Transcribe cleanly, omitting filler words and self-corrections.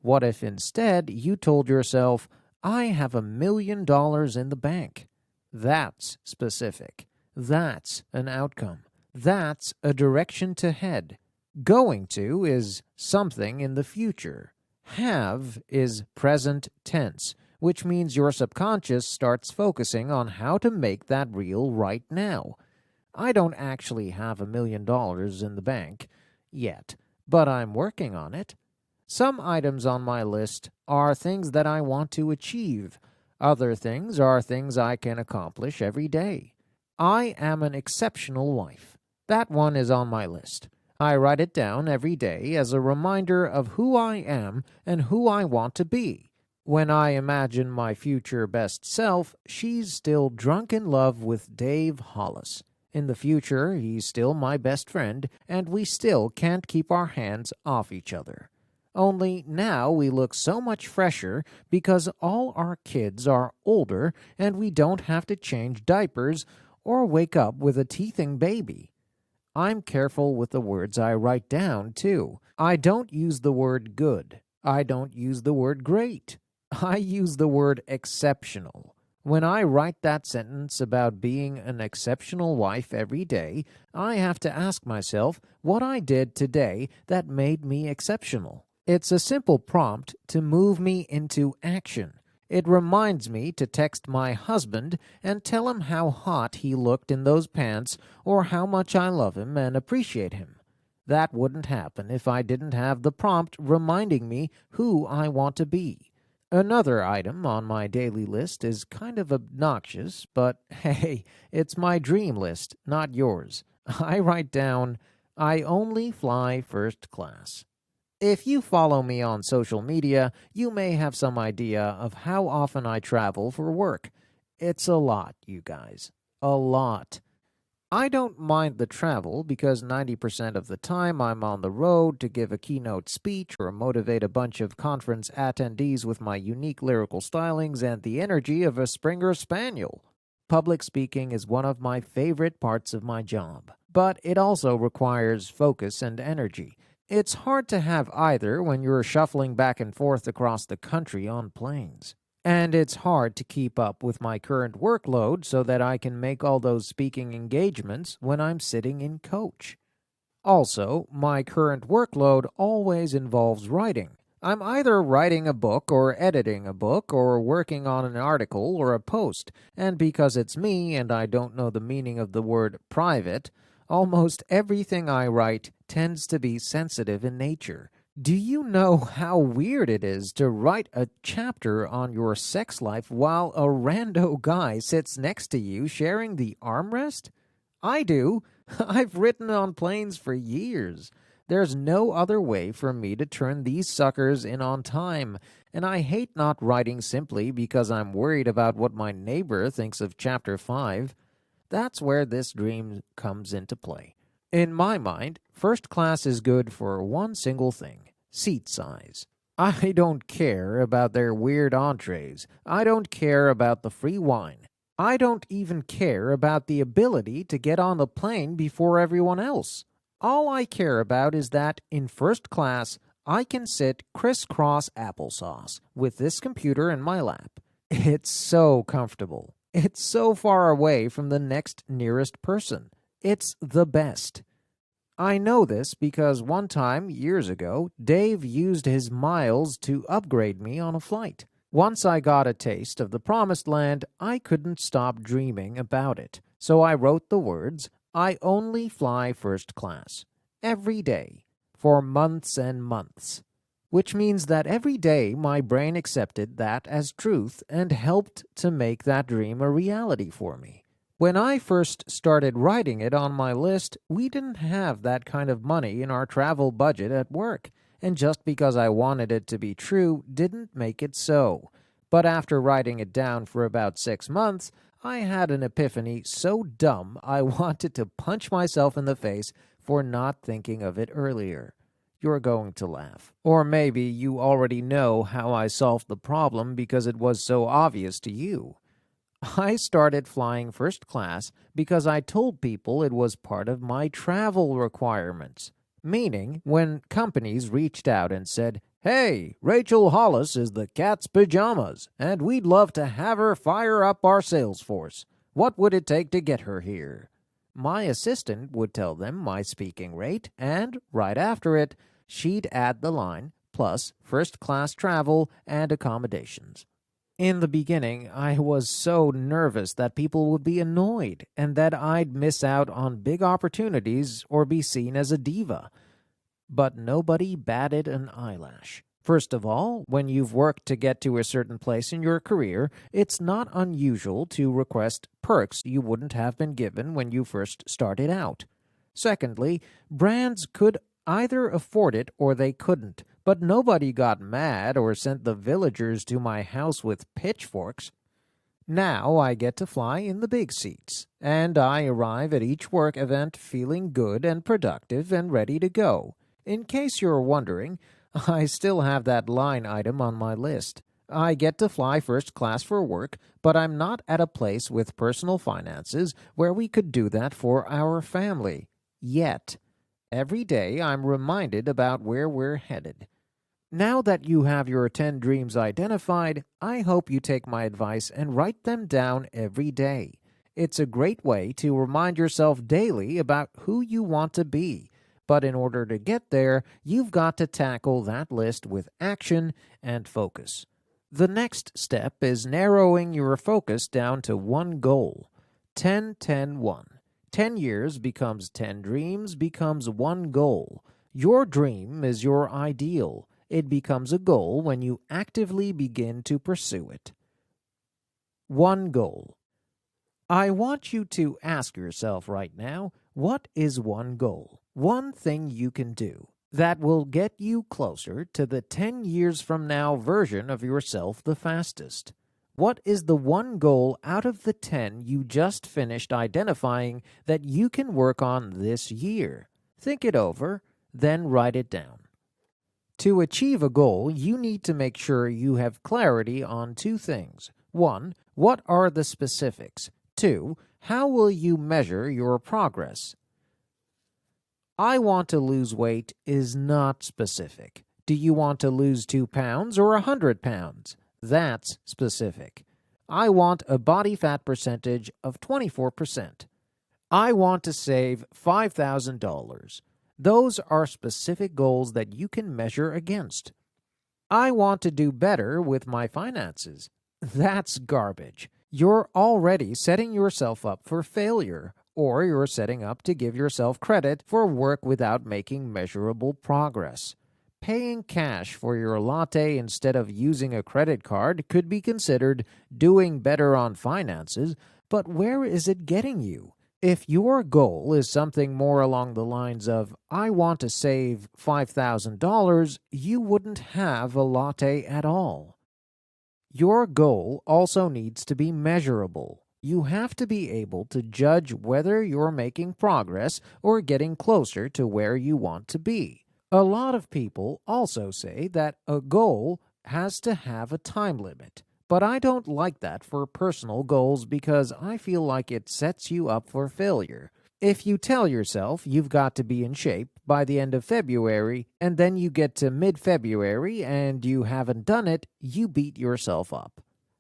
What if instead you told yourself, I have $1 million in the bank? That's specific. That's an outcome. That's a direction to head. Going to is something in the future. Have is present tense, which means your subconscious starts focusing on how to make that real right now. I don't actually have $1 million in the bank yet, but I'm working on it. Some items on my list are things that I want to achieve. Other things are things I can accomplish every day. I am an exceptional wife. That one is on my list. I write it down every day as a reminder of who I am and who I want to be. When I imagine my future best self, she's still drunk in love with Dave Hollis. In the future, he's still my best friend, and we still can't keep our hands off each other. Only now we look so much fresher because all our kids are older and we don't have to change diapers or wake up with a teething baby. I'm careful with the words I write down, too. I don't use the word good. I don't use the word great. I use the word exceptional. When I write that sentence about being an exceptional wife every day, I have to ask myself what I did today that made me exceptional. It's a simple prompt to move me into action. It reminds me to text my husband and tell him how hot he looked in those pants or how much I love him and appreciate him. That wouldn't happen if I didn't have the prompt reminding me who I want to be. Another item on my daily list is kind of obnoxious, but hey, it's my dream list, not yours. I write down, I only fly first class. If you follow me on social media, you may have some idea of how often I travel for work. It's a lot, you guys. A lot. I don't mind the travel because 90% of the time I'm on the road to give a keynote speech or motivate a bunch of conference attendees with my unique lyrical stylings and the energy of a Springer Spaniel. Public speaking is one of my favorite parts of my job, but it also requires focus and energy. It's hard to have either when you're shuffling back and forth across the country on planes. And it's hard to keep up with my current workload so that I can make all those speaking engagements when I'm sitting in coach. Also, my current workload always involves writing. I'm either writing a book or editing a book or working on an article or a post, and because it's me and I don't know the meaning of the word private, almost everything I write tends to be sensitive in nature. Do you know how weird it is to write a chapter on your sex life while a rando guy sits next to you sharing the armrest? I do. I've written on planes for years. There's no other way for me to turn these suckers in on time, and I hate not writing simply because I'm worried about what my neighbor thinks of Chapter 5. That's where this dream comes into play. In my mind, first class is good for one single thing: seat size. I don't care about their weird entrees. I don't care about the free wine. I don't even care about the ability to get on the plane before everyone else. All I care about is that in first class, I can sit crisscross applesauce with this computer in my lap. It's so comfortable. It's so far away from the next nearest person. It's the best. I know this because one time, years ago, Dave used his miles to upgrade me on a flight. Once I got a taste of the promised land, I couldn't stop dreaming about it. So I wrote the words, I only fly first class, every day, for months and months. Which means that every day my brain accepted that as truth and helped to make that dream a reality for me. When I first started writing it on my list, we didn't have that kind of money in our travel budget at work, and just because I wanted it to be true didn't make it so. But after writing it down for about 6 months, I had an epiphany so dumb I wanted to punch myself in the face for not thinking of it earlier. You're going to laugh. Or maybe you already know how I solved the problem because it was so obvious to you. I started flying first class because I told people it was part of my travel requirements. Meaning, when companies reached out and said, Hey, Rachel Hollis is the cat's pajamas, and we'd love to have her fire up our sales force. What would it take to get her here? My assistant would tell them my speaking rate, and right after it, she'd add the line, plus first-class travel and accommodations. In the beginning, I was so nervous that people would be annoyed and that I'd miss out on big opportunities or be seen as a diva. But nobody batted an eyelash. First of all, when you've worked to get to a certain place in your career, it's not unusual to request perks you wouldn't have been given when you first started out. Secondly, brands could either afford it or they couldn't, but nobody got mad or sent the villagers to my house with pitchforks. Now I get to fly in the big seats, and I arrive at each work event feeling good and productive and ready to go. In case you're wondering, I still have that line item on my list. I get to fly first class for work, but I'm not at a place with personal finances where we could do that for our family. Yet. Every day I'm reminded about where we're headed. Now that you have your 10 dreams identified, I hope you take my advice and write them down every day. It's a great way to remind yourself daily about who you want to be. But in order to get there, you've got to tackle that list with action and focus. The next step is narrowing your focus down to one goal. 10-10-1. 10 years becomes 10 dreams becomes one goal. Your dream is your ideal. It becomes a goal when you actively begin to pursue it. One goal. I want you to ask yourself right now, what is one goal? One thing you can do that will get you closer to the 10 years from now version of yourself the fastest. What is the one goal out of the 10 you just finished identifying that you can work on this year? Think it over, then write it down. To achieve a goal, you need to make sure you have clarity on two things. 1. What are the specifics? 2. How will you measure your progress? I want to lose weight is not specific. Do you want to lose 2 pounds or 100 pounds? That's specific. I want a body fat percentage of 24%. I want to save $5,000. Those are specific goals that you can measure against. I want to do better with my finances. That's garbage. You're already setting yourself up for failure, or you're setting up to give yourself credit for work without making measurable progress. Paying cash for your latte instead of using a credit card could be considered doing better on finances, but where is it getting you? If your goal is something more along the lines of, I want to save $5,000, you wouldn't have a latte at all. Your goal also needs to be measurable. You have to be able to judge whether you're making progress or getting closer to where you want to be. A lot of people also say that a goal has to have a time limit, but I don't like that for personal goals because I feel like it sets you up for failure. If you tell yourself you've got to be in shape by the end of February, and then you get to mid-February and you haven't done it, you beat yourself up.